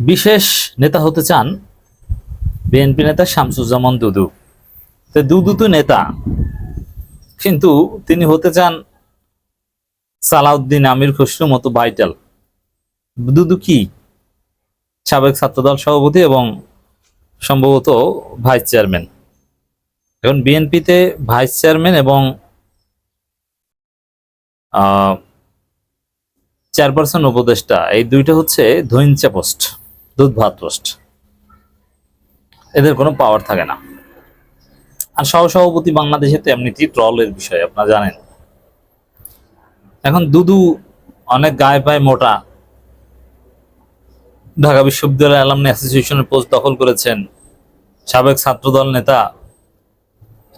বিশেষ নেতা হতে চান বিএনপি নেতা শামসুজ্জামান দুদু। তো দুদু তো নেতা, কিন্তু তিনি হতে চান সালাউদ্দিন আমির খসরুর মতো ভাইটাল। দুদু কি সাবেক ছাত্রদল সভাপতি এবং সম্ভবত ভাইস চেয়ারম্যান। এখন বিএনপিতে ভাইস চেয়ারম্যান এবং চেয়ারপারসন উপদেষ্টা, এই দুইটা হচ্ছে ধইঞ্চা পোস্ট, দুধ ভাত পোস্ট। এদের কোনো পাওয়ার থাকে না। আর সহসভাপতি বাংলাদেশে তো এমনিতেই ট্রলের বিষয়, আপনারা জানেন। এখন দুদু অনেক গায়ে পায়ে মোটা, ঢাকা বিশ্ববিদ্যালয় অ্যালামনি অ্যাসোসিয়েশনের পোস্ট দখল করেছেন, সাবেক ছাত্রদল নেতা,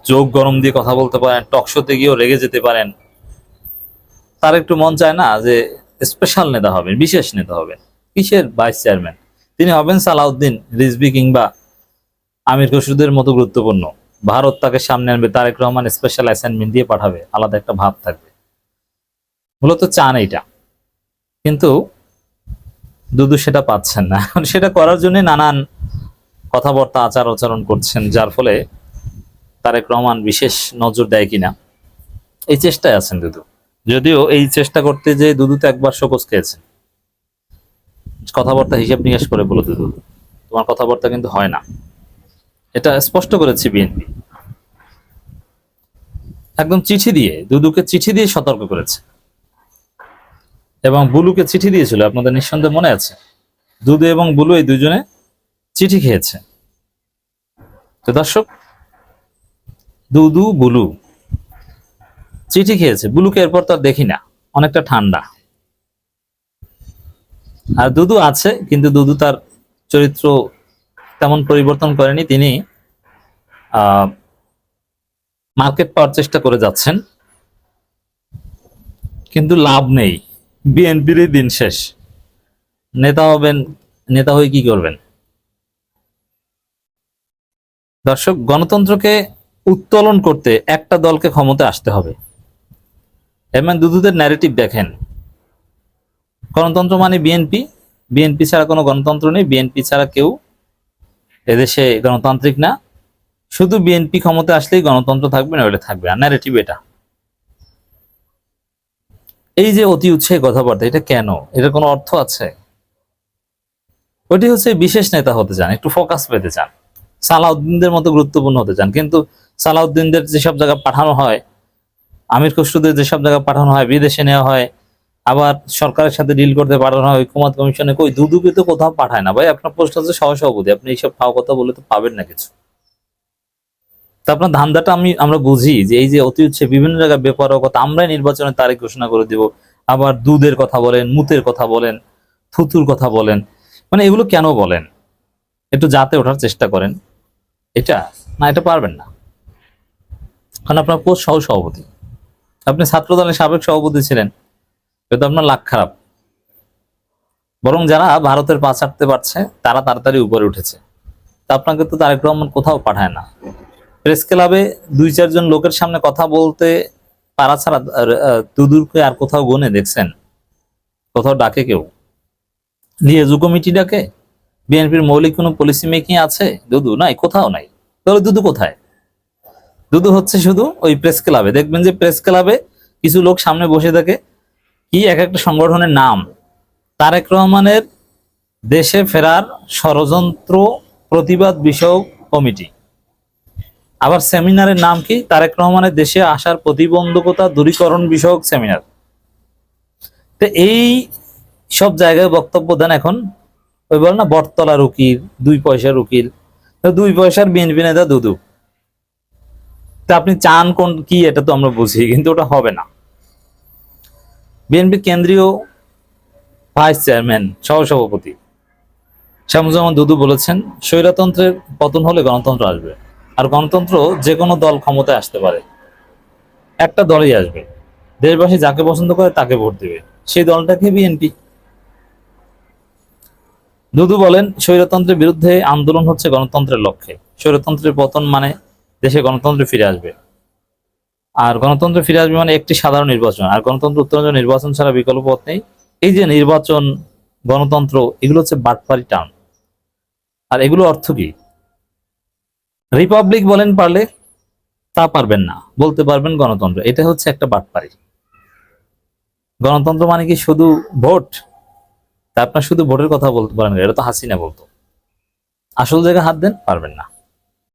চোখ গরম দিয়ে কথা বলতে পারেন, টকশোতে গিয়েও রেগে যেতে পারেন। তার একটু মন চায় না যে স্পেশাল নেতা হবেন, বিশেষ নেতা হবেন। কিসের ভাইস চেয়ারম্যান? তিনি হবেন সালাউদ্দিন রিজভী কিংবা আমির খসরুদের মতো গুরুত্বপূর্ণ। ভারত তাকে সামনে আনবে, তারেক রহমান স্পেশাল অ্যাসাইনমেন্ট দিয়ে পাঠাবে, আলাদা একটা ভাব থাকবে। মূলত চান এইটা, কিন্তু দুদু সেটা পাচ্ছেন না। এখন সেটা করার জন্য নানান কথাবার্তা আচার আচরণ করছেন, যার ফলে তারেক রহমান বিশেষ নজর দেয় কিনা এই চেষ্টায় আছেন দুদু। যদিও এই চেষ্টা করতে যে দুদু তো একবার শোকজ খেয়েছেন, কথাবার্তা হিসাব নিকাশ করে বলে, দুদু তোমার কথাবার্তা কিন্তু হয় না, এটা স্পষ্ট করেছে বিএনপি। একদম চিঠি দিয়ে, দুদুকে চিঠি দিয়ে সতর্ক করেছে, এবং বুলুকে চিঠি দিয়েছিল, আপনাদের নিঃসন্দেহে মনে আছে। দুদু এবং বুলু এই দুজনে চিঠি খেয়েছে। তো দর্শক, দুদু বুলু চিঠি খেয়েছে, বুলুকে এরপর তো আর দেখি না, অনেকটা ঠান্ডা। আর দুদু আছে, কিন্তু দুদু তার চরিত্র তেমন পরিবর্তন করেনি। তিনি মার্কেট পাওয়ার চেষ্টা করে যাচ্ছেন, কিন্তু লাভ নেই। বিএনপির দিন শেষ। নেতা হবেন, নেতা হয়ে কি করবেন? দর্শক, গণতন্ত্রকে উত্তোলন করতে একটা দলকে ক্ষমতায় আসতে হবে। এমন দুদুদের ন্যারেটিভ দেখেন, গণতন্ত্র মানে বিএনপি, বিএনপি ছাড়া কোনো গণতন্ত্র নেই, বিএনপি ছাড়া কেউ এদেশে গণতান্ত্রিক না, শুধু বিএনপি ক্ষমতায় আসলেই গণতন্ত্র থাকবে, না হলে থাকবে না। ন্যারেটিভ এটা। এই যে অতি উৎসাহী কথাবার্তা, এটা কেন? এটার কোনো অর্থ আছে? ওইটি হচ্ছে বিশেষ নেতা হতে চান, একটু ফোকাস পেতে চান, সালাউদ্দিনদের মতো গুরুত্বপূর্ণ হতে চান। কিন্তু সালাউদ্দিনদের যেসব জায়গা পাঠানো হয়, আমির খসরুদের যেসব জায়গা পাঠানো হয়, বিদেশে নেওয়া হয়, আবার সরকারের সাথে ডিল করতে পাঠানো হয় ঐক্যমত্য কমিশনে, কই দুদুকে তো কোথাও পাঠায় না ভাই। আপনার পোস্ট হচ্ছে সহসভাপতি, আপনি এইসব খাওয়া কথা বলে তো পাবেন না কিছু। তা আপনার ধান্দাটা আমরা বুঝি, যে এই যে অতি উৎসে বিভিন্ন জায়গায় বেপরোয়া কথা, আমরাই নির্বাচনের তারিখ ঘোষণা করে দিব, আবার দুধের কথা বলেন, মুতের কথা বলেন, থুতুর কথা বলেন, মানে এগুলো কেন বলেন? একটু জাতে ওঠার চেষ্টা করেন। এটা না, এটা পারবেন না, কারণ আপনার পোস্ট সহসভাপতি, আপনি ছাত্র দলের সাবেক সভাপতি ছিলেন, কিন্তু আপনার লাখ খারাপ। বরং যারা ভারতের পা ছাড়তে পারছে তারা তাড়াতাড়ি উপরে উঠেছে। তা আপনাকে তো তারেক রহমান কোথাও পাঠায় না। প্রেস ক্লাবে 2-4 জন লোকের সামনে কথা বলতে পারা ছাড়া দুদূরকে আর কোথাও গনে দেখছেন? কোথাও ডাকে কেউ? লিয়াজু কমিটি ডাকে? বিএনপির মৌলিক কোনো পলিসি মেকিং আছে? দুদু নাই, কোথাও নাই। তাহলে দুদু কোথায়? দুদু হচ্ছে শুধু ওই প্রেস ক্লাবে, দেখবেন যে প্রেস ক্লাবে কিছু লোক সামনে বসে থাকে, কি এক একটা সংগঠনের নাম, তারেক রহমানের দেশে ফেরার ষড়যন্ত্র প্রতিবাদ বিষয়ক কমিটি। আবার সেমিনারের নাম কি? তারেক রহমানের দেশে আসার প্রতিবন্ধকতা দূরীকরণ বিষয়ক সেমিনার। তো এই সব জায়গায় বক্তব্য দেন এখন ওই বল না, বটতলার উকিল, 2 পয়সার উকিল, 2 পয়সার বিএনপি নেতা দুদু। তা আপনি চান কোন কি, এটা তো আমরা বুঝি, কিন্তু ওটা হবে না। বিএনপি কেন্দ্রীয় ভাইস চেয়ারম্যান, সহসভাপতি শামসুজ্জামান দুদু বলেছেন, স্বৈরতন্ত্রের পতন হলে গণতন্ত্র আসবে। আর গণতন্ত্র যে কোনো দল ক্ষমতায় আসতে পারে, একটা দলই আসবে, দেশবাসী যাকে পছন্দ করে তাকে ভোট দেবে, সেই দলটাকে বিএনপি। দুদু বলেন, স্বৈরতন্ত্রের বিরুদ্ধে আন্দোলন হচ্ছে গণতন্ত্রের লক্ষ্যে। স্বৈরতন্ত্রের পতন মানে দেশে গণতন্ত্র ফিরে আসবে, আর গণতন্ত্র ফিরে আসবে মানে একটি সাধারণ নির্বাচন, আর গণতন্ত্র উত্তরণ নির্বাচন ছাড়া বিকল্প পথ নেই। এই যে নির্বাচন গণতন্ত্র, এগুলো হচ্ছে বাটপারি টার্ম। আর এগুলো অর্থ কি? রিপাবলিক বলেন পারলে, তা পারবেন না, বলতে পারবেন গণতন্ত্র, এটা হচ্ছে একটা বাটপারি। গণতন্ত্র মানে কি শুধু ভোট? তা আপনার শুধু ভোটের কথা বলতে পারেন, এটা তো হাসিনা বলতো। আসল জায়গায় হাত দেন, পারবেন না।